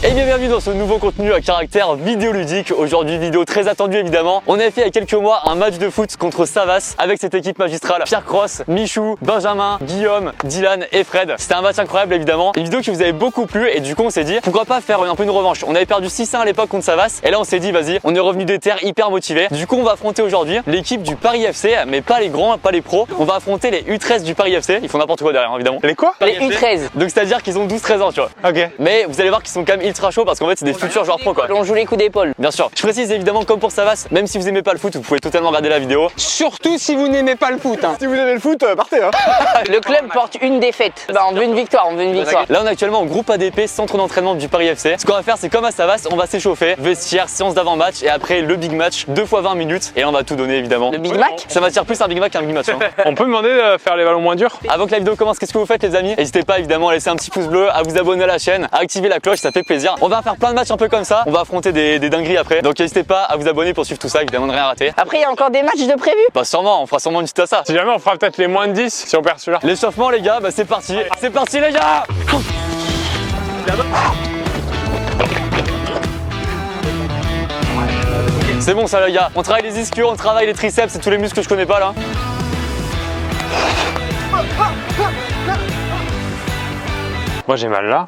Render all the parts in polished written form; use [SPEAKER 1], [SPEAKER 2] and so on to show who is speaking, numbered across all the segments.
[SPEAKER 1] Et bien bienvenue dans ce nouveau contenu à caractère vidéoludique. Aujourd'hui vidéo très attendue évidemment. On a fait il y a quelques mois un match de foot contre Savas avec cette équipe magistrale. Pierre Cross, Michou, Benjamin, Guillaume, Dylan et Fred. C'était un match incroyable évidemment. Une vidéo qui vous avait beaucoup plu et du coup on s'est dit pourquoi pas faire un peu une revanche. On avait perdu 6-1 à l'époque contre Savas et là on s'est dit vas-y, on est revenu des terres hyper motivés. Du coup on va affronter aujourd'hui l'équipe du Paris FC, mais pas les grands, pas les pros. On va affronter les U13 du Paris FC. Ils font n'importe quoi derrière évidemment.
[SPEAKER 2] Les quoi?
[SPEAKER 3] Les U13.
[SPEAKER 1] Donc c'est à dire qu'ils ont 12-13 ans tu vois.
[SPEAKER 2] Ok.
[SPEAKER 1] Mais vous allez voir qu'ils sont quand même ultra chauds parce qu'en fait c'est des futurs joueurs pro quoi.
[SPEAKER 3] On joue les coups d'épaule.
[SPEAKER 1] Bien sûr. Je précise évidemment comme pour Savas, même si vous aimez pas le foot, vous pouvez totalement regarder la vidéo.
[SPEAKER 2] Surtout si vous n'aimez pas le foot. Hein. Si vous aimez le foot, partez. Hein.
[SPEAKER 3] Le club porte une défaite. Bah on veut une victoire, on veut une victoire.
[SPEAKER 1] Là on est actuellement au groupe ADP, centre d'entraînement du Paris FC. Ce qu'on va faire c'est comme à Savas, on va s'échauffer, vestiaire, séance d'avant-match et après le big match, 2 fois 20 minutes et on va tout donner évidemment.
[SPEAKER 3] Le Big Mac.
[SPEAKER 1] Ça m'attire plus un big match qu'un big match. Hein.
[SPEAKER 2] On peut demander de faire les ballons moins durs?
[SPEAKER 1] Avant que la vidéo commence, qu'est-ce que vous faites les amis? N'hésitez pas évidemment à laisser un petit pouce bleu, à vous abonner à la chaîne, à activer la cloche, ça fait plaisir. On va faire plein de matchs un peu comme ça, on va affronter des dingueries après. Donc n'hésitez pas à vous abonner pour suivre tout ça, évidemment de rien rater.
[SPEAKER 3] Après il y a encore des matchs de prévu.
[SPEAKER 1] Pas sûrement, on fera sûrement une petite à ça.
[SPEAKER 2] Si jamais on fera peut-être les moins de 10 si on perd celui-là.
[SPEAKER 1] L'échauffement les gars, bah c'est parti. C'est parti les gars. C'est bon ça les gars, on travaille les ischios, on travaille les triceps, c'est tous les muscles que je connais pas là.
[SPEAKER 2] Moi j'ai mal là.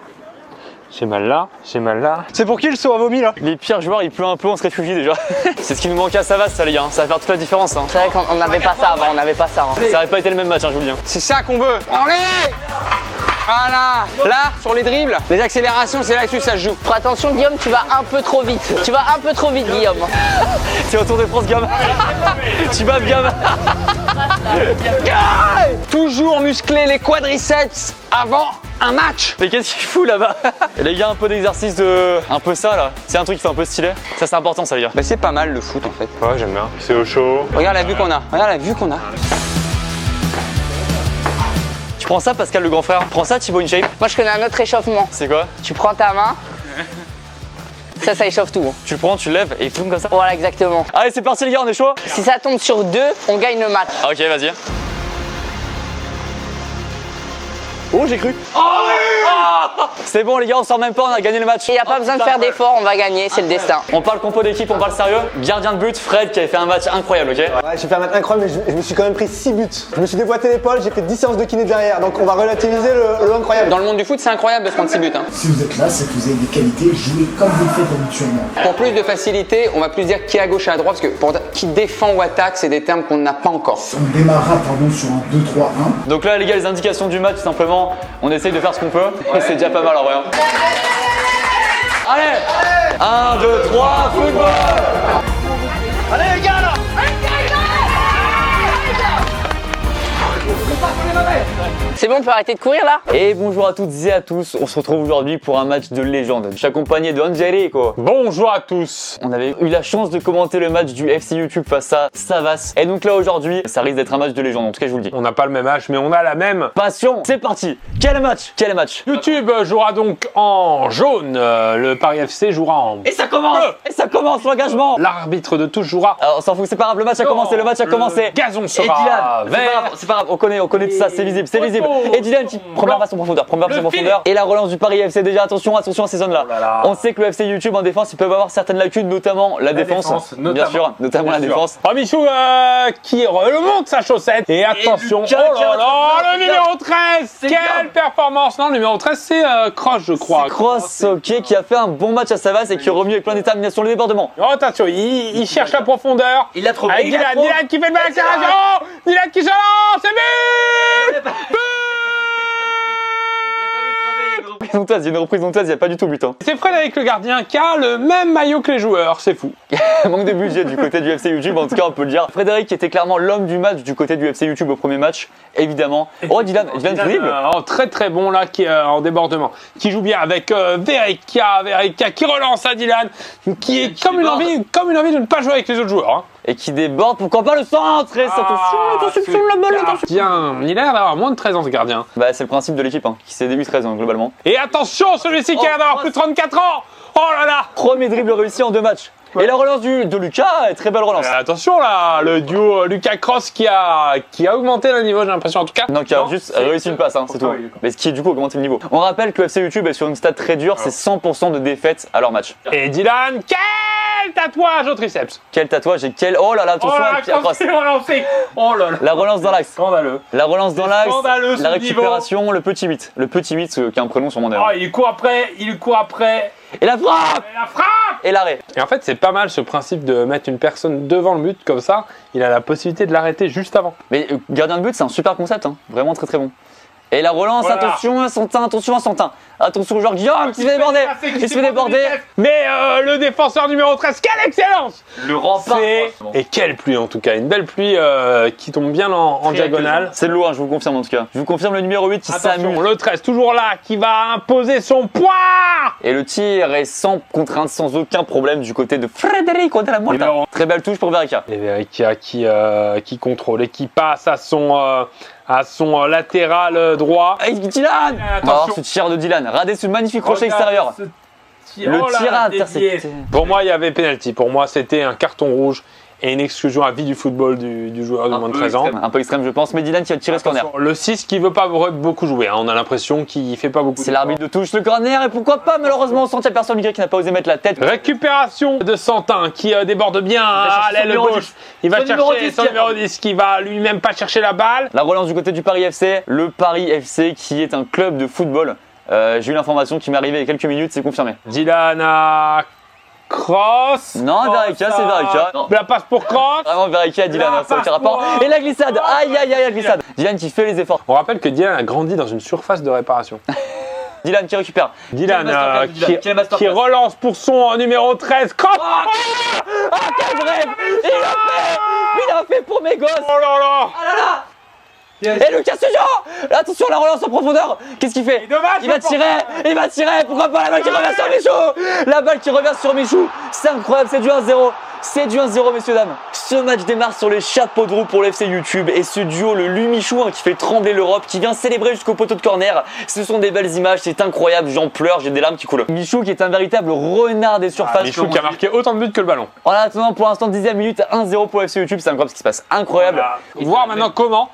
[SPEAKER 2] J'ai mal là, j'ai mal là. C'est pour qui le saut à vomi là?
[SPEAKER 1] Les pires joueurs il pleut un peu, on se réfugie déjà. C'est ce qui nous manquait à Savas ça les gars, ça va faire toute la différence. Hein.
[SPEAKER 3] C'est vrai qu'on n'avait pas ça avant, on n'avait pas ça. Hein.
[SPEAKER 1] Ça aurait pas été le même match hein, je vous le dis. Hein.
[SPEAKER 2] C'est ça qu'on veut. Allez! Voilà. Là, sur les dribbles, les accélérations, c'est là-dessus que ça se joue.
[SPEAKER 3] Fais attention Guillaume, tu vas un peu trop vite. Tu vas un peu trop vite Guillaume.
[SPEAKER 1] C'est au Tour de France gamme. Tu vas bien.
[SPEAKER 2] Toujours muscler les quadriceps avant un match.
[SPEAKER 1] Mais qu'est-ce qu'il fout là-bas? Et les gars un peu d'exercice de... un peu ça là. C'est un truc qui fait un peu stylé. Ça c'est important ça les gars.
[SPEAKER 2] Bah c'est pas mal le foot en fait. Ouais j'aime bien. C'est au chaud. Regarde la vue qu'on a. Regarde la vue qu'on a.
[SPEAKER 1] Tu prends ça Pascal le grand frère? Prends ça Thibaut InShape.
[SPEAKER 3] Moi je connais un autre échauffement.
[SPEAKER 1] C'est quoi?
[SPEAKER 3] Tu prends ta main. Ça échauffe tout.
[SPEAKER 1] Tu le prends, tu le lèves et il tombe comme ça.
[SPEAKER 3] Voilà exactement.
[SPEAKER 1] Allez c'est parti les gars, on est chaud?
[SPEAKER 3] Si ça tombe sur 2, on gagne le match.
[SPEAKER 1] Ok vas-y. Oh j'ai cru. Oh, c'est bon les gars, on sort même pas, on a gagné le match.
[SPEAKER 3] Il n'y a pas besoin de faire d'efforts, on va gagner, c'est le destin.
[SPEAKER 1] On parle compo d'équipe, on parle sérieux. Gardien de but, Fred qui avait fait un match incroyable, ok?
[SPEAKER 4] Ouais, j'ai fait un match incroyable, mais je me suis quand même pris 6 buts. Je me suis déboîté l'épaule, j'ai fait 10 séances de kiné derrière, donc on va relativiser le incroyable.
[SPEAKER 2] Dans le monde du foot, c'est incroyable de prendre 6 buts. Hein.
[SPEAKER 5] Si vous êtes là, c'est que vous avez des qualités, jouez comme vous le faites habituellement.
[SPEAKER 2] Pour plus de facilité, on va plus dire qui est à gauche et à droite, parce que pour qui défend ou attaque, c'est des termes qu'on n'a pas encore.
[SPEAKER 5] On démarrera sur un 2-3-1.
[SPEAKER 1] Donc là les gars, les indications du match, tout simplement, on essaye de faire ce qu'on peut. Et c'est déjà pas mal en vrai. Allez 1, 2, 3, football. Allez les gars là.
[SPEAKER 3] C'est bon, on peut arrêter de courir là?
[SPEAKER 1] Et bonjour à toutes et à tous, on se retrouve aujourd'hui pour un match de légende. Je suis accompagné de Angelico.
[SPEAKER 2] Bonjour à tous.
[SPEAKER 1] On avait eu la chance de commenter le match du FC YouTube face à Savas. Et donc là aujourd'hui, ça risque d'être un match de légende, en tout cas je vous le dis.
[SPEAKER 2] On n'a pas le même âge, mais on a la même
[SPEAKER 1] Passion, c'est parti. Quel match? Quel match?
[SPEAKER 2] YouTube jouera donc en jaune, le Paris FC jouera en...
[SPEAKER 1] Et ça commence. Et ça commence l'engagement.
[SPEAKER 2] L'arbitre de tous jouera...
[SPEAKER 1] Alors on s'en fout, c'est pas grave, le match a commencé, le match a commencé.
[SPEAKER 2] Gazon
[SPEAKER 1] Et
[SPEAKER 2] sera
[SPEAKER 1] Dylan,
[SPEAKER 2] vert.
[SPEAKER 1] c'est pas grave, on connaît tout ça, c'est visible, c'est visible. Et Dylan qui première passe en profondeur, et la relance du Paris FC. Déjà attention à ces zones là. On sait que le FC YouTube en défense, ils peuvent avoir certaines lacunes, notamment la défense, bien sûr, notamment la défense.
[SPEAKER 2] Oh Michou qui remonte sa chaussette. Et attention,
[SPEAKER 1] Lucas
[SPEAKER 2] oh là là, le numéro 13. Quelle
[SPEAKER 1] grave.
[SPEAKER 2] performance. Non, le numéro 13 c'est Cross je crois.
[SPEAKER 1] Cross, ok, qui a fait un bon match à Savas et qui est revenu avec plein de détermination le débordement.
[SPEAKER 2] Oh, attention, il cherche la profondeur.
[SPEAKER 1] Il l'a trouvé.
[SPEAKER 2] Avec Dylan qui fait une belle accélération. Oh, Dylan qui se lance, c'est but.
[SPEAKER 1] Il y a une reprise honteuse, il n'y a pas du tout but. Hein.
[SPEAKER 2] C'est Fred avec le gardien qui a le même maillot que les joueurs, c'est fou.
[SPEAKER 1] Manque de budget du côté du FC YouTube, en tout cas on peut le dire. Frédéric qui était clairement l'homme du match du côté du FC YouTube au premier match, évidemment. Oh Dylan dribble.
[SPEAKER 2] Très très bon là, qui est en débordement. Qui joue bien avec Verica qui relance à Dylan, qui est comme une envie de ne pas jouer avec les autres joueurs. Hein.
[SPEAKER 1] Et qui déborde, pourquoi pas le centre? Et attention, la balle, attention.
[SPEAKER 2] Bien, il a l'air d'avoir moins de 13 ans ce gardien.
[SPEAKER 1] Bah c'est le principe de l'équipe, hein, qui s'est début 13 ans globalement.
[SPEAKER 2] Et attention, celui-ci qui a l'air d'avoir plus de 34 ans. Oh là là.
[SPEAKER 1] Premier dribble réussi en 2 matchs. Et la relance de Lucas, très belle relance.
[SPEAKER 2] Attention là, le duo Lucas Cross qui a augmenté le niveau, j'ai l'impression en tout cas.
[SPEAKER 1] Non, qui a juste réussi une passe, hein, c'est tout. Mais ce qui du coup augmenté le niveau. On rappelle que FC YouTube est sur une stat très dure, c'est 100% de défaites à leur match.
[SPEAKER 2] Et Dylan, quel tatouage au triceps!
[SPEAKER 1] Quel tatouage et quel. Oh là là, attention à Pierre Cross.
[SPEAKER 2] Oh là là!
[SPEAKER 1] La relance dans l'axe.
[SPEAKER 2] Scandaleux.
[SPEAKER 1] La relance dans l'axe,
[SPEAKER 2] Scandaleux, ce
[SPEAKER 1] la récupération, le petit 8. Le petit 8 qui a un prénom sur mon
[SPEAKER 2] Oh,
[SPEAKER 1] d'ailleurs.
[SPEAKER 2] il court après.
[SPEAKER 1] Et la frappe
[SPEAKER 2] Et la frappe!
[SPEAKER 1] et l'arrêt.
[SPEAKER 2] Et en fait, c'est pas mal ce principe de mettre une personne devant le but comme ça. Il a la possibilité de l'arrêter juste avant.
[SPEAKER 1] Mais gardien de but, c'est un super concept, hein. Vraiment très très bon. Et la relance,
[SPEAKER 2] Voilà.
[SPEAKER 1] attention à Santin, attention à Santin. Attention, genre Guillaume qui se fait déborder. Il se fait déborder.
[SPEAKER 2] Mais le défenseur numéro 13, quelle excellence!
[SPEAKER 1] Le rempart.
[SPEAKER 2] Et quelle pluie en tout cas, une belle pluie qui tombe bien en diagonale.
[SPEAKER 1] C'est lourd, hein, je vous confirme en tout cas. Je vous confirme le numéro 8 qui s'amuse.
[SPEAKER 2] Attention, le 13 toujours là, qui va imposer son poids.
[SPEAKER 1] Et le tir est sans contrainte, sans aucun problème du côté de Federico Della Morta.
[SPEAKER 2] Numéro-
[SPEAKER 1] Très belle touche pour Verica.
[SPEAKER 2] Et Verica qui contrôle et qui passe à son latéral droit.
[SPEAKER 1] Et Dylan.
[SPEAKER 2] Attention.
[SPEAKER 1] Alors ce tir de Dylan, radé ce magnifique crochet extérieur. Le tir à intercepté.
[SPEAKER 2] Pour moi, il y avait penalty. Pour moi, c'était un carton rouge et une exclusion à vie du football du joueur de moins de 13 ans.
[SPEAKER 1] Un peu extrême je pense, mais Dylan qui va tirer ce corner.
[SPEAKER 2] Attention, le 6 qui veut pas beaucoup jouer, hein. On a l'impression qu'il fait pas beaucoup.
[SPEAKER 1] C'est l'arbitre de touche le corner et pourquoi pas malheureusement on sent qu'il y a personne qui n'a pas osé mettre la tête.
[SPEAKER 2] Récupération de Santin qui déborde bien à l'aile
[SPEAKER 1] numéro
[SPEAKER 2] gauche.
[SPEAKER 1] 10.
[SPEAKER 2] Il va
[SPEAKER 1] Son numéro
[SPEAKER 2] chercher
[SPEAKER 1] 10
[SPEAKER 2] son numéro 10 qui va lui-même pas chercher la balle.
[SPEAKER 1] La relance du côté du Paris FC, le Paris FC qui est un club de football. J'ai eu l'information qui m'est arrivée il y a quelques minutes, c'est confirmé.
[SPEAKER 2] Dylan à Cross.
[SPEAKER 1] Non, Verica, c'est Verica. Non.
[SPEAKER 2] La passe pour Cross.
[SPEAKER 1] Vraiment Verica, Dylan,
[SPEAKER 2] La
[SPEAKER 1] hein, ça aucun
[SPEAKER 2] passe
[SPEAKER 1] rapport.
[SPEAKER 2] pour-
[SPEAKER 1] Et la glissade, aïe aïe aïe la glissade. Dylan qui fait les efforts.
[SPEAKER 2] On rappelle que Dylan a grandi dans une surface de réparation.
[SPEAKER 1] Dylan qui récupère.
[SPEAKER 2] Dylan
[SPEAKER 1] masterclass, Dylan. Quel masterclass.
[SPEAKER 2] qui relance pour son numéro 13. Cross.
[SPEAKER 1] Ah quel rêve. Il a fait pour mes gosses.
[SPEAKER 2] Oh là là.
[SPEAKER 1] Et Lucas Studio. Attention la relance en profondeur. Qu'est-ce qu'il fait?
[SPEAKER 2] dommage,
[SPEAKER 1] Il va tirer, pourquoi pas la balle qui revient sur Michou. La balle qui revient sur Michou. C'est incroyable, c'est du 1-0. C'est du 1-0 messieurs dames. Ce match démarre sur les chapeaux de roue pour l'FC YouTube et ce duo le Lumichou qui fait trembler l'Europe, qui vient célébrer jusqu'au poteau de corner. Ce sont des belles images, c'est incroyable, j'en pleure, j'ai des larmes qui coulent. Michou qui est un véritable renard des surfaces.
[SPEAKER 2] Michou qui a marqué autant de buts que le ballon.
[SPEAKER 1] En attendant pour l'instant 10e minute 1-0 pour l'FC YouTube, c'est incroyable ce qui se passe, incroyable.
[SPEAKER 2] Voir maintenant comment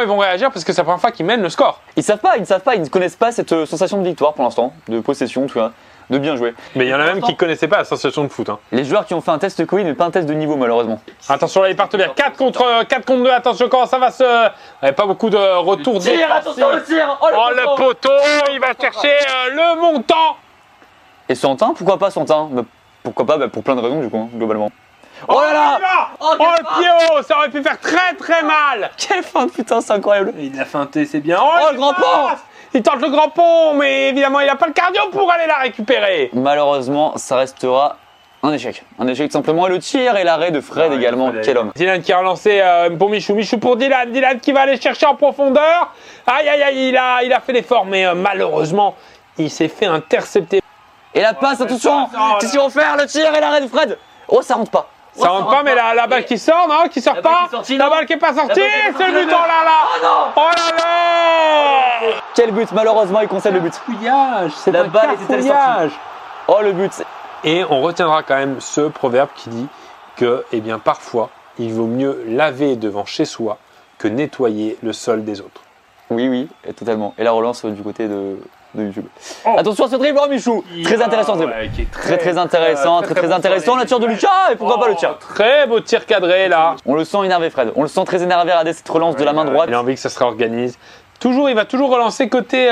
[SPEAKER 2] ils vont réagir parce que c'est la première fois qu'ils mènent le score.
[SPEAKER 1] Ils ne savent pas, ils ne connaissent pas cette sensation de victoire pour l'instant, de possession, tu vois, de bien jouer.
[SPEAKER 2] Mais il y en a même qui ne connaissaient pas la sensation de foot. Hein.
[SPEAKER 1] Les joueurs qui ont fait un test Covid, mais pas un test de niveau malheureusement.
[SPEAKER 2] Attention là, ils partent bien. 4 contre 2. Attention comment ça va se. Il n'y a pas beaucoup de retours
[SPEAKER 1] Attention le tir.
[SPEAKER 2] Oh le poteau, il va chercher le montant.
[SPEAKER 1] Et Santin, pourquoi pas Santin? Pourquoi pas? Pour plein de raisons du coup, hein, globalement. Oh là là.
[SPEAKER 2] Oh le pied haut, ça aurait pu faire très très mal.
[SPEAKER 1] Quelle fin, putain, c'est incroyable.
[SPEAKER 2] Il a feinté, c'est bien.
[SPEAKER 1] Oh, le grand pont.
[SPEAKER 2] Il tente le grand pont, mais évidemment il n'a pas le cardio pour aller la récupérer.
[SPEAKER 1] Malheureusement, ça restera un échec. Un échec tout simplement. Et le tir et l'arrêt de Fred également. Quel homme.
[SPEAKER 2] Dylan qui a relancé pour Michou. Michou pour Dylan. Dylan qui va aller chercher en profondeur. Aïe aïe aïe, il a fait l'effort, mais malheureusement, il s'est fait intercepter.
[SPEAKER 1] Et la passe, attention. Qu'est-ce qu'ils vont faire? Le tir et l'arrêt de Fred. Oh, ça rentre pas.
[SPEAKER 2] Ça rentre pas, mais la balle qui sort, non? Qui sort
[SPEAKER 1] balle
[SPEAKER 2] pas?
[SPEAKER 1] qui est sortie,
[SPEAKER 2] La
[SPEAKER 1] non.
[SPEAKER 2] balle qui est pas sortie,
[SPEAKER 1] balle qui est pas
[SPEAKER 2] c'est le
[SPEAKER 1] sortie,
[SPEAKER 2] but,
[SPEAKER 1] non.
[SPEAKER 2] oh là là!
[SPEAKER 1] Oh non.
[SPEAKER 2] Oh là là!
[SPEAKER 1] Quel but, malheureusement, il concède le but.
[SPEAKER 2] Cafouillage, c'est
[SPEAKER 1] La
[SPEAKER 2] un
[SPEAKER 1] balle était
[SPEAKER 2] cafouillage.
[SPEAKER 1] Oh, le but.
[SPEAKER 2] Et on retiendra quand même ce proverbe qui dit que, eh bien, parfois, il vaut mieux laver devant chez soi que nettoyer le sol des autres.
[SPEAKER 1] Oui, et totalement. Et la relance du côté de YouTube.
[SPEAKER 2] Oh.
[SPEAKER 1] Attention à ce dribble, Michou. Très intéressant, ce dribble.
[SPEAKER 2] Ouais, qui est
[SPEAKER 1] Très intéressant, très intéressant. La tir de Lucas, et pourquoi pas le tir?
[SPEAKER 2] Très beau tir cadré là.
[SPEAKER 1] On le sent énervé, Fred. On le sent très énervé à cette relance de la main droite.
[SPEAKER 2] Il a envie que ça se réorganise. Il va toujours relancer côté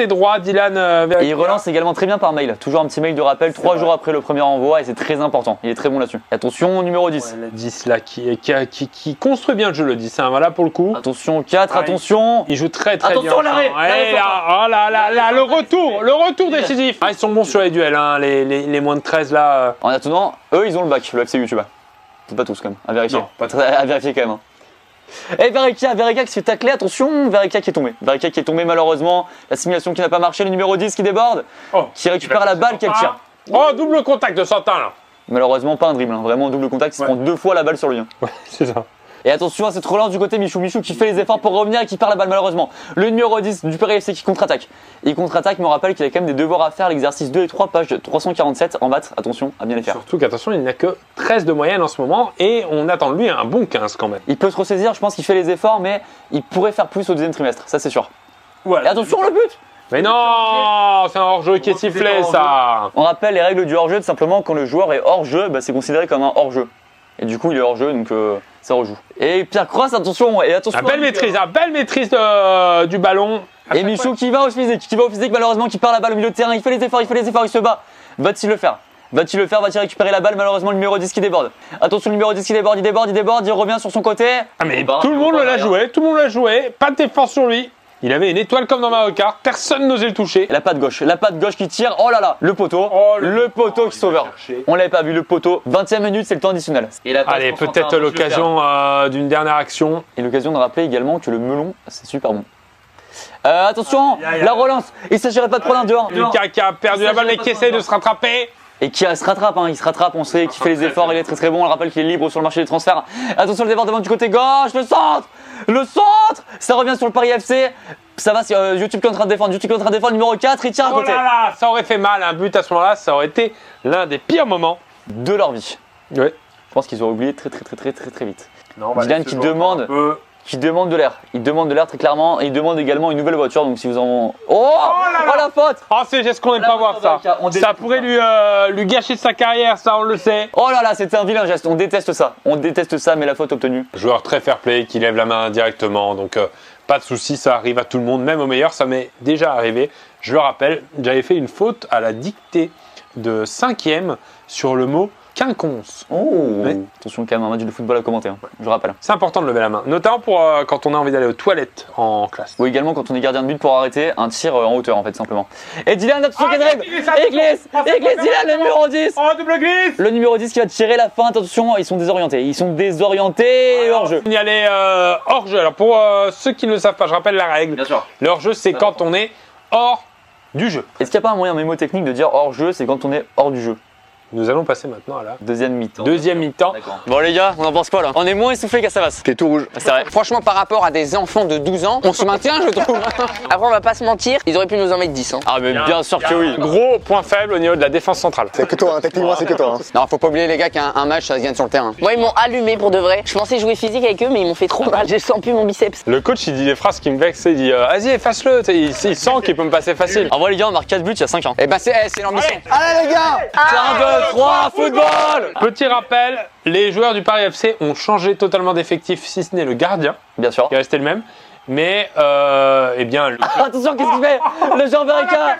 [SPEAKER 2] droit, Dylan.
[SPEAKER 1] Et il relance également très bien par mail. Toujours un petit mail de rappel 3 jours après le premier envoi et c'est très important. Il est très bon là-dessus. Et attention, numéro 10.
[SPEAKER 2] Le 10 là qui construit bien le jeu, le 10. Hein, voilà pour le coup.
[SPEAKER 1] Attention, 4,
[SPEAKER 2] Ah,
[SPEAKER 1] attention.
[SPEAKER 2] Il joue très bien.
[SPEAKER 1] Attention, l'arrêt.
[SPEAKER 2] Ouais, là, oh là, le retour décisif. Ah, ils sont bons sur les duels, hein, les moins de 13 là.
[SPEAKER 1] En attendant, eux ils ont le bac, le FC YouTube. C'est pas tous quand même, à vérifier.
[SPEAKER 2] Non, pas tous.
[SPEAKER 1] À vérifier quand même. hein. Et Verica qui se fait tacler, attention, Verica qui est tombé malheureusement. La simulation qui n'a pas marché, le numéro 10 qui déborde,
[SPEAKER 2] Oh,
[SPEAKER 1] qui récupère la balle, quel tir.
[SPEAKER 2] Oh, double contact de Santin là.
[SPEAKER 1] Malheureusement pas un dribble, hein. Vraiment un double contact, il se prend 2 fois la balle sur lui. hein.
[SPEAKER 2] Ouais, c'est ça.
[SPEAKER 1] Et attention à cette relance du côté Michou. Michou qui fait les efforts pour revenir et qui perd la balle malheureusement. Le numéro 10 du Paris FC qui contre-attaque. Il contre-attaque, mais on rappelle qu'il a quand même des devoirs à faire. L'exercice 2 et 3, page 347 en maths. Attention à bien les faire.
[SPEAKER 2] Surtout qu'attention, il n'a que 13 de moyenne en ce moment et on attend de lui un bon 15 quand même.
[SPEAKER 1] Il peut se ressaisir, je pense qu'il fait les efforts, mais il pourrait faire plus au deuxième trimestre, ça c'est sûr.
[SPEAKER 2] Voilà.
[SPEAKER 1] Et attention le but!
[SPEAKER 2] Mais non, c'est un hors-jeu qui est sifflé ça.
[SPEAKER 1] On rappelle les règles du hors-jeu, tout simplement quand le joueur est hors-jeu, bah, c'est considéré comme un hors-jeu. Et du coup il est hors-jeu, donc ça rejoue. Et Pierre Cross, attention, et attention.
[SPEAKER 2] Belle maîtrise du ballon.
[SPEAKER 1] Et Michou qui va au physique, malheureusement qui perd la balle au milieu de terrain, il fait les efforts, il se bat. Va-t-il le faire? Va-t-il récupérer la balle? Malheureusement le numéro 10 qui déborde. Attention le numéro 10 qui déborde, il revient sur son côté.
[SPEAKER 2] Ah mais tout le monde l'a joué, pas de défense sur lui. Il avait une étoile comme dans Mario Kart, personne n'osait le toucher.
[SPEAKER 1] La patte gauche qui tire, oh là là, le poteau, le poteau qui sauveur. On l'avait pas vu, le poteau, 20e minute, c'est le temps additionnel.
[SPEAKER 2] Allez, peut-être l'occasion d'une dernière action.
[SPEAKER 1] Et l'occasion de rappeler également que le melon, c'est super bon. Attention, la relance, il s'agirait pas de prendre un dehors.
[SPEAKER 2] Lucas qui a perdu la balle mais qui essaie de se rattraper.
[SPEAKER 1] Et qui se rattrape, il se rattrape, on sait qu'il fait les efforts, il est très très bon, on le rappelle qu'il est libre sur le marché des transferts. Attention le débordement du côté gauche, le centre, ça revient sur le Paris FC. Ça va, c'est YouTube qui est en train de défendre, numéro 4, il tire à côté.
[SPEAKER 2] Oh là là, ça aurait fait mal, un but à ce moment-là, ça aurait été l'un des pires moments
[SPEAKER 1] de leur vie.
[SPEAKER 2] Ouais.
[SPEAKER 1] Je pense qu'ils auraient oublié très vite. Dylan qui demande de l'air. Il demande de l'air très clairement et il demande également une nouvelle voiture. Donc si vous en... Oh la faute!
[SPEAKER 2] Oh c'est geste qu'on n'aime pas voir ça. Ça pourrait lui gâcher sa carrière, ça on le sait.
[SPEAKER 1] Oh là là, c'était un vilain geste. On déteste ça, mais la faute obtenue.
[SPEAKER 2] Joueur très fair play qui lève la main directement. Donc pas de souci, ça arrive à tout le monde. Même au meilleur, ça m'est déjà arrivé. Je le rappelle, j'avais fait une faute à la dictée de 5e sur le mot quinconce.
[SPEAKER 1] Oh ouais. Attention quand même, un match de football à commenter, je rappelle.
[SPEAKER 2] C'est important de lever la main, notamment pour quand on a envie d'aller aux toilettes en classe.
[SPEAKER 1] Ou également quand on est gardien de but pour arrêter un tir en hauteur en fait, simplement. Et Dylan, attention qui dribble. Et glisse Dylan, le numéro 10.
[SPEAKER 2] Oh, double glisse.
[SPEAKER 1] Le numéro 10 qui va tirer la fin, attention, ils sont désorientés hors-jeu.
[SPEAKER 2] Il y a les hors-jeu. Alors pour ceux qui ne le savent pas, je rappelle la règle.
[SPEAKER 1] Bien sûr.
[SPEAKER 2] Le hors-jeu, c'est quand on est hors du jeu.
[SPEAKER 1] Est-ce qu'il n'y a pas un moyen mémotechnique de dire hors-jeu, c'est quand on est hors du jeu?
[SPEAKER 2] Nous allons passer maintenant à la
[SPEAKER 1] deuxième mi-temps.
[SPEAKER 2] Bon
[SPEAKER 1] les gars, on en pense quoi là? On est moins essoufflé qu'à Savas.
[SPEAKER 3] Qui est tout rouge.
[SPEAKER 1] C'est vrai.
[SPEAKER 3] Franchement, par rapport à des enfants de 12 ans, on se maintient, je trouve. Après, on va pas se mentir, ils auraient pu nous en mettre 10.
[SPEAKER 1] Ah mais bien sûr que oui.
[SPEAKER 2] Gros point faible au niveau de la défense centrale.
[SPEAKER 4] C'est que toi, techniquement, c'est que toi.
[SPEAKER 3] Non, faut pas oublier les gars qu'un match, ça se gagne sur le terrain. Moi, ils m'ont allumé pour de vrai. Je pensais jouer physique avec eux, mais ils m'ont fait trop mal. J'ai senti mon biceps.
[SPEAKER 2] Le coach, il dit des phrases qui me vexent. Il dit vas-y, efface-le. Il sent qu'il peut me passer facile.
[SPEAKER 1] En vrai les gars, on marque 4 buts il y a 5 ans.
[SPEAKER 3] Eh ben, c'est l'ambition.
[SPEAKER 4] Allez les gars!
[SPEAKER 1] 1, 2, 3, football!
[SPEAKER 2] Petit rappel, les joueurs du Paris FC ont changé totalement d'effectif, si ce n'est le gardien,
[SPEAKER 1] Bien sûr.
[SPEAKER 2] qui est resté le même. Mais, eh bien,
[SPEAKER 1] Attention, qu'est-ce qu'il fait? Le joueur Verreca!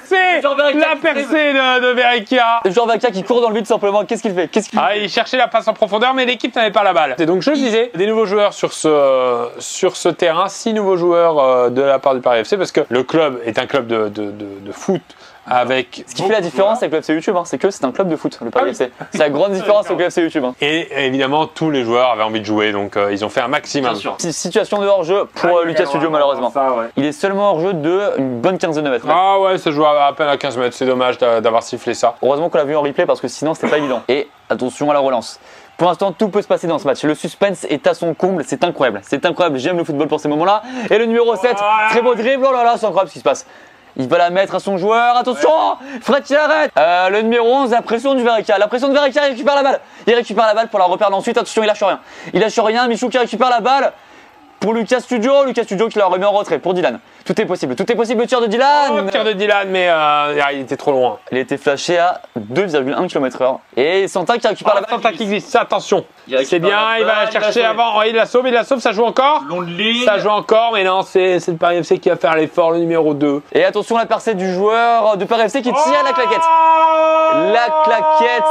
[SPEAKER 2] la percée de Verreca.
[SPEAKER 1] Le joueur Verreca qui court dans le but simplement, qu'est-ce qu'il fait?
[SPEAKER 2] Ah, il cherchait la passe en profondeur, mais l'équipe n'avait pas la balle. Et donc, je le disais, des nouveaux joueurs sur ce terrain, 6 nouveaux joueurs de la part du Paris FC, parce que le club est un club de foot. Avec
[SPEAKER 1] Ce qui fait la différence avec le FC YouTube, c'est que c'est un club de foot, le Paris FC. C'est la grande différence avec le FC YouTube.
[SPEAKER 2] Et évidemment, tous les joueurs avaient envie de jouer, donc ils ont fait un maximum.
[SPEAKER 1] Situation de hors-jeu pour Lucas Studio, malheureusement. Il est seulement hors-jeu de une bonne quinzaine de mètres.
[SPEAKER 2] Ah ouais, ça joue à peine à 15 mètres, c'est dommage d'avoir sifflé ça.
[SPEAKER 1] Heureusement qu'on l'a vu en replay parce que sinon c'était pas évident. Et attention à la relance. Pour l'instant, tout peut se passer dans ce match. Le suspense est à son comble, c'est incroyable. J'aime le football pour ces moments-là. Et le numéro 7, très beau dribble, oh là là, c'est incroyable ce qui se passe. Il va la mettre à son joueur, attention, Fred qui l'arrête. Le numéro 11, la pression du Verreca. La pression de Verreca, il récupère la balle. Il récupère la balle pour la reperdre ensuite, attention, il lâche rien. Michou qui récupère la balle pour Lucas Studio qui la remet en retrait pour Dylan. Tout est possible, le tir de Dylan.
[SPEAKER 2] Tir de Dylan, mais il était trop loin.
[SPEAKER 1] Il a été flashé à 2,1 km/h. Et Santin qui récupère la balle.
[SPEAKER 2] Santin qui glisse, attention. C'est bien, il va la chercher avant. Il la sauve, ça joue encore. Ça joue encore, mais non, c'est le Paris FC qui va faire l'effort, le numéro 2.
[SPEAKER 1] Et attention, la percée du joueur de Paris FC qui tire la claquette. La claquette.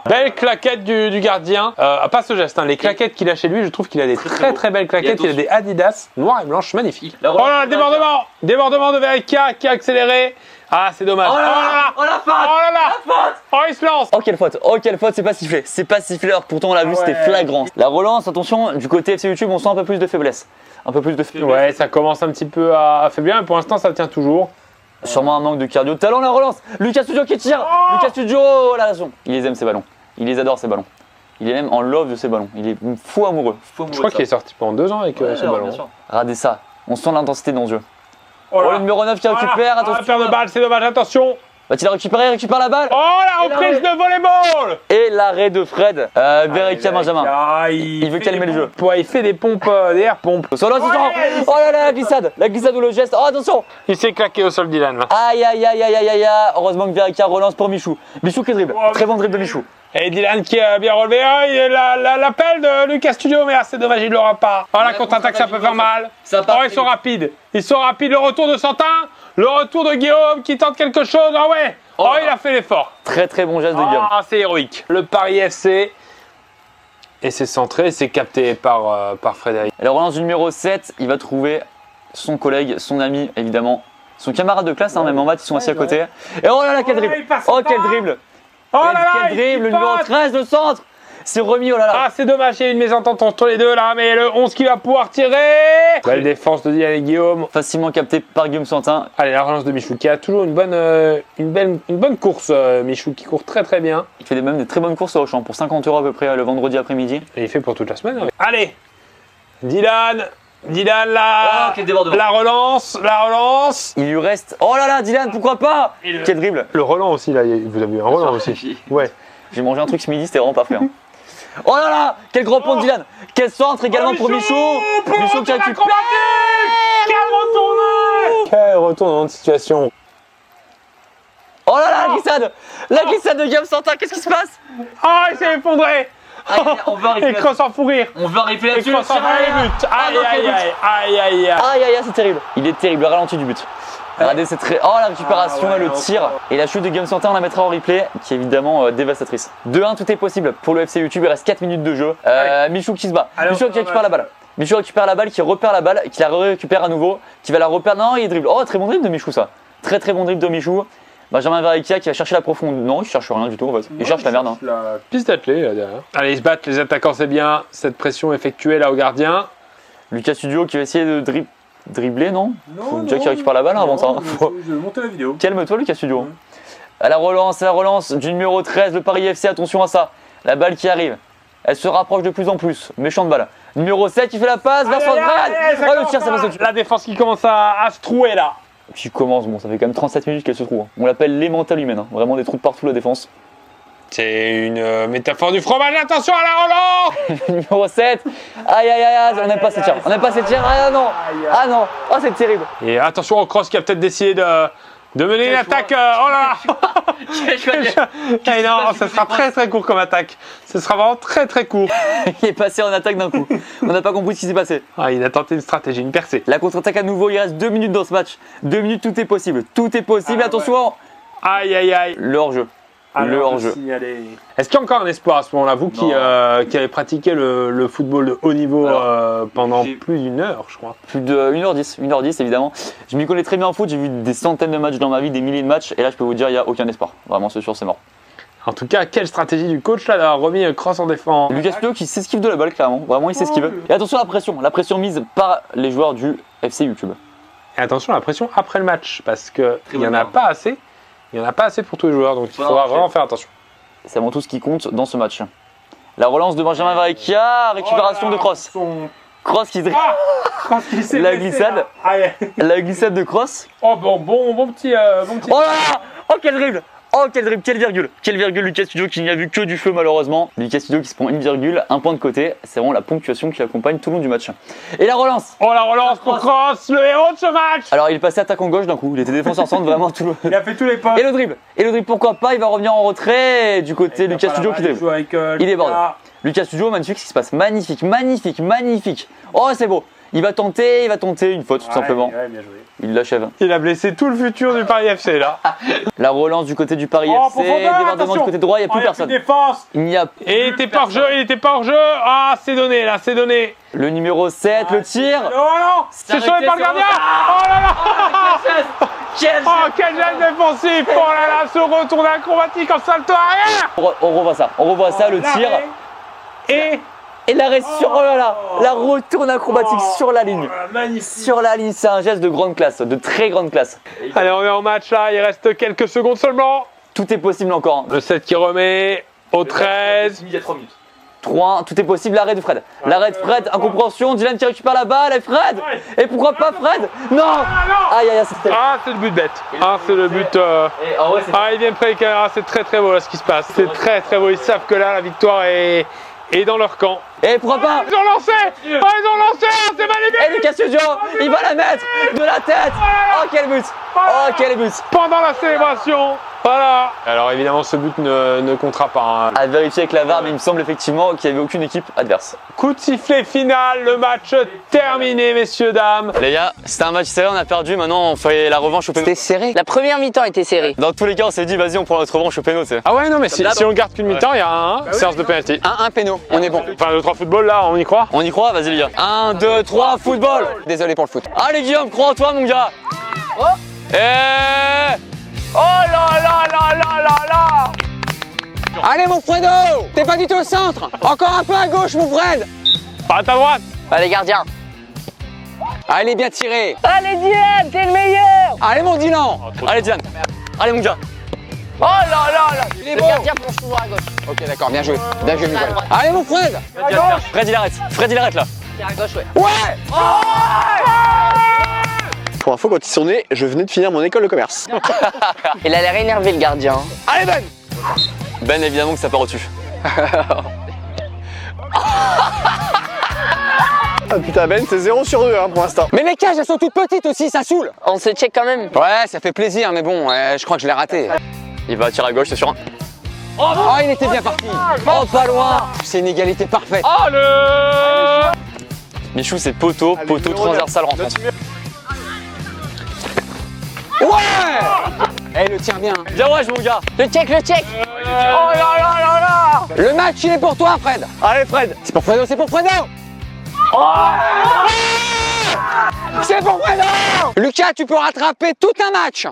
[SPEAKER 2] Belle claquette du gardien. Pas ce geste, les claquettes qu'il a chez lui, je trouve qu'il a des très belle claquettes. Il a des Adidas noires et blanches magnifiques. Oh là là, débordement de Verreca qui a accéléré. Ah, c'est dommage.
[SPEAKER 1] Oh là là, oh la faute.
[SPEAKER 2] Oh là là,
[SPEAKER 1] la faute.
[SPEAKER 2] Oh, il se lance.
[SPEAKER 1] Oh quelle faute, c'est pas sifflé alors que pourtant on l'a vu, c'était flagrant. La relance, attention, du côté FC YouTube, on sent un peu plus de faiblesse.
[SPEAKER 2] Ouais, ça commence un petit peu à faiblir, mais pour l'instant ça tient toujours.
[SPEAKER 1] Sûrement un manque de cardio. Talent, la relance. Lucas Studio qui tire. Lucas Studio, oh là là, il les aime ces ballons. Il les adore ces ballons. Il est même en love de ses ballons. Il est fou amoureux.
[SPEAKER 2] Je crois qu'il est sorti pendant 2 ans avec ce ballon.
[SPEAKER 1] Regardez ça. On sent l'intensité dans le jeu.
[SPEAKER 2] Oh,
[SPEAKER 1] Oh, le numéro 9 qui récupère. Attention.
[SPEAKER 2] Perte de balle, c'est dommage, attention.
[SPEAKER 1] Va-t-il la récupérer? Il récupère la balle.
[SPEAKER 2] Oh, la reprise de volleyball.
[SPEAKER 1] Et l'arrêt de Fred. Verrecchia Benjamin. Il veut calmer le jeu.
[SPEAKER 2] Il fait des pompes, des air pompes.
[SPEAKER 1] Sur là, oh là là, la glissade. La glissade ou le geste. Oh, attention.
[SPEAKER 2] Il s'est claqué au sol, Dylan. Là.
[SPEAKER 1] Aïe, aïe, aïe, aïe, aïe, aïe. Heureusement que Verrecchia relance pour Michou. Michou qui dribble. Très bon dribble de Michou.
[SPEAKER 2] Et Dylan qui a bien relevé. L'appel de Lucas Studio, mais c'est dommage, il l'aura pas. Oh, la contre-attaque, ça peut faire mal. Oh, ils sont rapides. Ils sont rapides. Le retour de Santin. Le retour de Guillaume qui tente quelque chose. Ah ouais. Oh, il a fait l'effort.
[SPEAKER 1] Très très bon geste de Guillaume.
[SPEAKER 2] Ah, c'est héroïque. Le Paris FC. Et c'est centré, c'est capté par Frédéric.
[SPEAKER 1] Alors, relance du numéro 7, il va trouver son collègue, son ami, évidemment. Son camarade de classe, même en maths, ils sont assis à côté. Et oh là là, quel dribble. Oh, quel dribble.
[SPEAKER 2] Oh là là,
[SPEAKER 1] quel dribble, le numéro 13, le centre. C'est remis, oh là là.
[SPEAKER 2] Ah, c'est dommage, il y a une mésentente entre les deux là, mais le 11 qui va pouvoir tirer. Belle défense de Dylan et Guillaume.
[SPEAKER 1] Facilement capté par Guillaume Santin.
[SPEAKER 2] Allez, la relance de Michou qui a toujours une bonne course. Michou qui court très très bien.
[SPEAKER 1] Il fait même des très bonnes courses au champ pour 50 € à peu près le vendredi après-midi.
[SPEAKER 2] Et il fait pour toute la semaine. Allez, Dylan,
[SPEAKER 1] quel débordement.
[SPEAKER 2] la relance.
[SPEAKER 1] Il lui reste. Oh là là, Dylan, pourquoi pas. Quel dribble.
[SPEAKER 2] Le Roland aussi, là, vous avez eu un Roland aussi. Ouais.
[SPEAKER 1] J'ai mangé un truc ce midi, c'était vraiment pas frais. Hein. Oh là là, quel gros pont de Dylan. Quel centre également pour Michou. Michou qui récupère.
[SPEAKER 2] Quel retournement de situation.
[SPEAKER 1] Oh là là, la glissade de Guillaume Santin, qu'est-ce qui se passe?
[SPEAKER 2] Oh, il s'est effondré.
[SPEAKER 1] On veut arriver.
[SPEAKER 2] Et cross en fou rire.
[SPEAKER 1] On veut arriver là-dessus.
[SPEAKER 2] Et cross en but. Aïe.
[SPEAKER 1] Aïe, c'est terrible. Il est terrible, le ralenti du but. Regardez, c'est très. Oh, la récupération et le tir. Et la chute de Guillaume Santin, on la mettra en replay, qui est évidemment dévastatrice. 2-1, tout est possible pour le FC YouTube. Il reste 4 minutes de jeu. Michou qui se bat. Michou qui récupère la balle. Michou récupère la balle, qui repère la balle, qui la récupère à nouveau, qui va la repère. Non, il dribble. Oh, très bon dribble de Michou, ça. Très très bon dribble de Michou. Benjamin Verrecchia qui va chercher la profondeur. Non, il cherche rien du tout en fait. Il cherche la merde. Hein.
[SPEAKER 2] La piste d'athlée là derrière. Allez, ils se battent, les attaquants, c'est bien. Cette pression effectuée là au gardien.
[SPEAKER 1] Lucas Studio qui va essayer de dribbler, non? Faut déjà qu'il récupère la balle avant ça.
[SPEAKER 6] Je vais monter la vidéo.
[SPEAKER 1] Calme-toi, Lucas Studio. À la relance du numéro 13, le Paris FC, attention à ça. La balle qui arrive. Elle se rapproche de plus en plus. Méchante balle. Numéro 7 qui fait la passe vers son Brad. Oh, le tir, ça passe au-dessus.
[SPEAKER 2] La défense qui commence à se trouer là.
[SPEAKER 1] Qui commence, bon, ça fait quand même 37 minutes qu'elle se trouve. On l'appelle l'émental humaine. Hein. Vraiment des trous de partout la défense.
[SPEAKER 2] C'est une métaphore du fromage. Attention à la relance.
[SPEAKER 1] Numéro 7. Aïe, on n'aime pas ces tirs. On n'aime pas ces tirs. Ah non. Ah non. Oh, c'est terrible.
[SPEAKER 2] Et attention au cross qui a peut-être décidé de mener une attaque. Oh là là. Non, ça sera très très court comme attaque. Ce sera vraiment très très court.
[SPEAKER 1] Il est passé en attaque d'un coup. On n'a pas compris ce qui s'est passé.
[SPEAKER 2] Ah, il a tenté une stratégie, une percée.
[SPEAKER 1] La contre-attaque à nouveau. Il reste 2 minutes dans ce match. 2 minutes, tout est possible. Tout est possible. Attention.
[SPEAKER 2] Aïe.
[SPEAKER 1] Le hors-jeu. Le hors-jeu.
[SPEAKER 2] Est-ce qu'il y a encore un espoir à ce moment-là, vous qui avez pratiqué le football de haut niveau pendant plus d'une heure, je crois.
[SPEAKER 1] Plus de 1h10 évidemment. Je m'y connais très bien en foot, j'ai vu des centaines de matchs dans ma vie, des milliers de matchs, et là je peux vous dire, il n'y a aucun espoir. Vraiment, c'est sûr, c'est mort.
[SPEAKER 2] En tout cas, quelle stratégie du coach là d'avoir remis cross en défense.
[SPEAKER 1] Lucas Studio qui s'esquive de la balle, clairement. Vraiment, il s'esquive. Et attention à la pression mise par les joueurs du FC YouTube.
[SPEAKER 2] Et attention à la pression après le match, parce qu'il n'y en a pas assez. Il n'y en a pas assez pour tous les joueurs, donc il faudra vraiment faire attention.
[SPEAKER 1] C'est avant tout ce qui compte dans ce match. La relance de Benjamin Verrecchia, récupération de Cross. Cross qui la glissade. La glissade de Cross.
[SPEAKER 2] Oh bon petit.
[SPEAKER 1] Oh là là. Oh quel dribble. Oh quel dribble, quelle virgule Lucas Studio qui n'y a vu que du feu malheureusement. Lucas Studio qui se prend une virgule, un point de côté, c'est vraiment la ponctuation qui l'accompagne tout le long du match. Et la relance.
[SPEAKER 2] Oh la relance pour Cross, le héros de ce match.
[SPEAKER 1] Alors il est passé attaquant gauche d'un coup, il était défenseur centre vraiment tout le...
[SPEAKER 2] Il a fait tous les pas.
[SPEAKER 1] Et le dribble pourquoi pas, il va revenir en retrait du côté Lucas Studio qui dribble. Il déborde. Lucas Studio, magnifique ce qui se passe, magnifique. Oh c'est beau. Il va tenter une faute tout simplement.
[SPEAKER 6] Ouais, bien joué.
[SPEAKER 1] Il l'achève.
[SPEAKER 2] Il a blessé tout le futur du Paris FC là.
[SPEAKER 1] La relance du côté du Paris FC, débordement du côté droit, il n'y a plus personne.
[SPEAKER 2] Défense.
[SPEAKER 1] Il n'y a
[SPEAKER 2] Et il était pas hors jeu, Ah, c'est donné là, c'est donné.
[SPEAKER 1] Le numéro 7, le tir.
[SPEAKER 2] Oh non, c'est sauvé par le gardien. Oh là là. Quel geste défensif. Oh là là, ce retour acrobatique en salto arrière.
[SPEAKER 1] On revoit ça, le tir. Et l'arrêt sur, oh là là, la retourne acrobatique sur la ligne. Sur la ligne, c'est un geste de grande classe, de très grande classe.
[SPEAKER 2] Allez, on est en match là, il reste quelques secondes seulement.
[SPEAKER 1] Tout est possible encore.
[SPEAKER 2] Le 7 qui remet au 13.
[SPEAKER 1] Il y a 3 minutes. 3-1, tout est possible, l'arrêt de Fred. L'arrêt de Fred, incompréhension, Dylan qui récupère la balle, et Fred. Et pourquoi pas Fred? Non. Aïe aïe aïe, c'était...
[SPEAKER 2] Ah, c'est le but bête. Ah, c'est le but. Ah, ils viennent près des caméras, c'est très très beau là ce qui se passe. C'est très très beau, ils savent que là la victoire est dans leur camp.
[SPEAKER 1] Et pourquoi pas?
[SPEAKER 2] Ils ont lancé. Oh, ils ont lancé, c'est magnifique.
[SPEAKER 1] Et Lucas Studio, il va la mettre de la tête. Oh quel but. Oh quel but.
[SPEAKER 2] Pendant la célébration. Voilà. Alors évidemment ce but ne comptera pas. Hein.
[SPEAKER 1] À vérifier avec la VAR, mais il me semble effectivement qu'il n'y avait aucune équipe adverse.
[SPEAKER 2] Coup de sifflet final, le match terminé messieurs, dames.
[SPEAKER 1] Les gars, c'était un match serré, on a perdu, maintenant on fait la revanche au péno.
[SPEAKER 3] C'était serré. La première mi-temps était serrée.
[SPEAKER 1] Dans tous les cas, on s'est dit, vas-y, on prend notre revanche au péno, tu sais.
[SPEAKER 2] Ah ouais non mais si on garde qu'une mi-temps, il y a un séance de penalty.
[SPEAKER 3] Un péno, on est bon.
[SPEAKER 2] Enfin 2-3 football là, on y croit.
[SPEAKER 1] On y croit? Vas-y les gars. 1, 2, 3, football.
[SPEAKER 3] Désolé pour le foot.
[SPEAKER 1] Allez Guillaume, crois en toi mon gars. Et...
[SPEAKER 3] Oh là là là là là là. Allez mon Fredo, t'es pas du tout au centre. Encore un peu à gauche mon Fred.
[SPEAKER 2] Pas à ta droite.
[SPEAKER 3] Allez gardien. Allez bien tiré. Allez Dylan, t'es le meilleur. Allez mon Dylan.
[SPEAKER 1] Allez Dylan. Allez mon gars.
[SPEAKER 3] Oh là là là. Il est le gardien plonge toujours à gauche. Ok d'accord, bien joué. Bien joué Miguel. Allez mon Fred.
[SPEAKER 1] Fred il arrête. Fred il arrête là.
[SPEAKER 3] À gauche ouais.
[SPEAKER 4] Pour info, quand ils sont nés, je venais de finir mon école de commerce.
[SPEAKER 3] Il a l'air énervé le gardien.
[SPEAKER 1] Allez Ben. Ben évidemment que ça part au-dessus.
[SPEAKER 4] Ah putain, Ben, c'est 0 sur 2 hein, pour l'instant.
[SPEAKER 3] Mais les cages elles sont toutes petites aussi, ça saoule. On se check quand même. Ouais, ça fait plaisir mais bon, je crois que je l'ai raté.
[SPEAKER 1] Il va tirer à gauche, c'est sûr.
[SPEAKER 3] Oh il était bien parti. Oh pas loin. C'est une égalité parfaite.
[SPEAKER 2] Oh le.
[SPEAKER 1] Michou c'est poteau, poteau transversal rencontre.
[SPEAKER 3] Ouais. Eh le tient bien.
[SPEAKER 1] Bien ouais mon gars.
[SPEAKER 3] Le check, le check. Oh là là là là. Le match il est pour toi Fred.
[SPEAKER 1] Allez Fred.
[SPEAKER 3] C'est pour Fredo, c'est pour Fredo. C'est pour Fredo. Lucas, tu peux rattraper tout un match.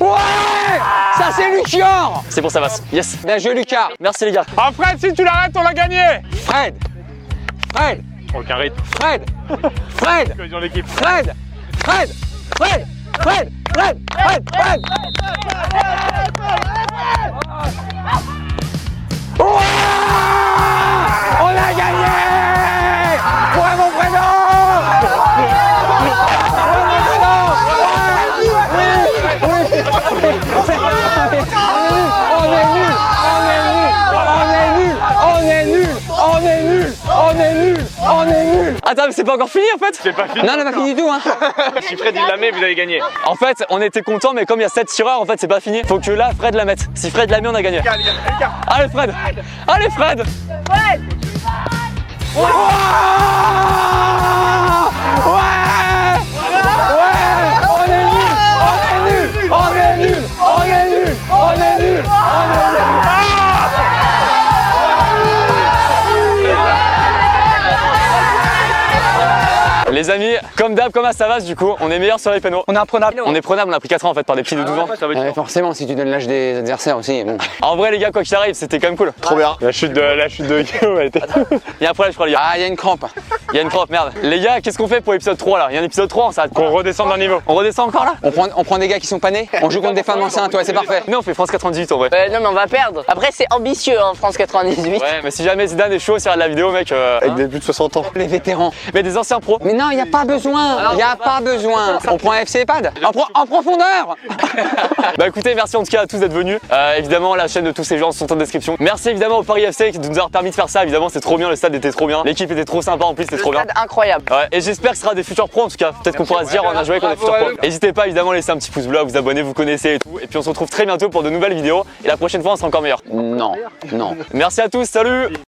[SPEAKER 3] Ouais. Ça c'est Lucior.
[SPEAKER 1] C'est pour Savas. Yes.
[SPEAKER 3] Bien joué Lucas.
[SPEAKER 1] Merci les gars.
[SPEAKER 2] Ah Fred, si tu l'arrêtes, on l'a gagné.
[SPEAKER 3] Fred. Fred.
[SPEAKER 2] Aucun rythme.
[SPEAKER 3] Fred. Fred.
[SPEAKER 2] Cohésion d'équipe.
[SPEAKER 3] Fred. Fred. Fred. Fred. Fred. Fred. Fred. Ouais. On a gagné. Ouais mon Fredo. On est nul.
[SPEAKER 1] Attends, mais c'est pas encore fini en fait.
[SPEAKER 2] C'est pas fini.
[SPEAKER 3] Non, on n'a pas fini du tout hein.
[SPEAKER 2] Si Fred il la met, vous avez gagné.
[SPEAKER 1] En fait, on était content, mais comme il y a 7 tireurs, en fait, c'est pas fini. Faut que là, Fred la mette. Si Fred la met, on a gagné. Allez, Fred. Allez, Fred.
[SPEAKER 3] Ouais.
[SPEAKER 1] Les amis, comme d'hab, comme à Savas, du coup, on est meilleur sur les pénaux.
[SPEAKER 3] On est imprenable.
[SPEAKER 1] On est prenable, on a pris 4 ans en fait par des petits de 12 ans.
[SPEAKER 3] Forcément, si tu donnes l'âge des adversaires aussi. Bon.
[SPEAKER 1] En vrai, les gars, quoi qu'il arrive, c'était quand même cool.
[SPEAKER 4] Trop bien.
[SPEAKER 2] La chute de Guillaume, elle était.
[SPEAKER 1] Il y a un problème, je crois, les gars.
[SPEAKER 3] Ah, il y a une crampe.
[SPEAKER 1] Il y a une crampe, merde. Les gars, qu'est-ce qu'on fait pour l'épisode 3 là? Il y a un épisode 3, on s'arrête.
[SPEAKER 2] Qu'on redescende d'un niveau.
[SPEAKER 1] On redescend encore là?
[SPEAKER 3] On prend des gars qui sont pas nés. On joue contre des femmes enceintes, ouais, c'est parfait.
[SPEAKER 1] Non, on fait France 98 en vrai.
[SPEAKER 3] Non, mais on va perdre. Après, c'est ambitieux, hein, France 98.
[SPEAKER 1] Ouais, mais si jamais Zidane est chaud, c'est de la vidéo, mec.
[SPEAKER 4] Avec des plus de 60 ans.
[SPEAKER 3] Les vétérans.
[SPEAKER 1] Mais des anciens pros.
[SPEAKER 3] Mais non, il n'y a pas besoin. Il n'y a pas besoin. On prend un FC EHPAD. En profondeur.
[SPEAKER 1] Bah écoutez, merci en tout cas à tous d'être venus. Évidemment, la chaîne de tous ces gens sont en description. Merci évidemment au Paris FC de nous avoir permis de faire ça. Évidemment, c'est trop bien, le stade était trop bien. L'équipe était trop sympa en plus, c'était trop bien.
[SPEAKER 3] Incroyable.
[SPEAKER 1] Ouais, et j'espère que ce sera des futurs pros en tout cas. Peut-être qu'on pourra se dire on a joué avec des futurs pros. N'hésitez pas évidemment à laisser un petit pouce bleu, à vous abonner, vous connaissez et tout. Et puis on se retrouve très bientôt pour de nouvelles vidéos. Et la prochaine fois, on sera encore meilleur.
[SPEAKER 3] Non, non.
[SPEAKER 1] Merci à tous, salut!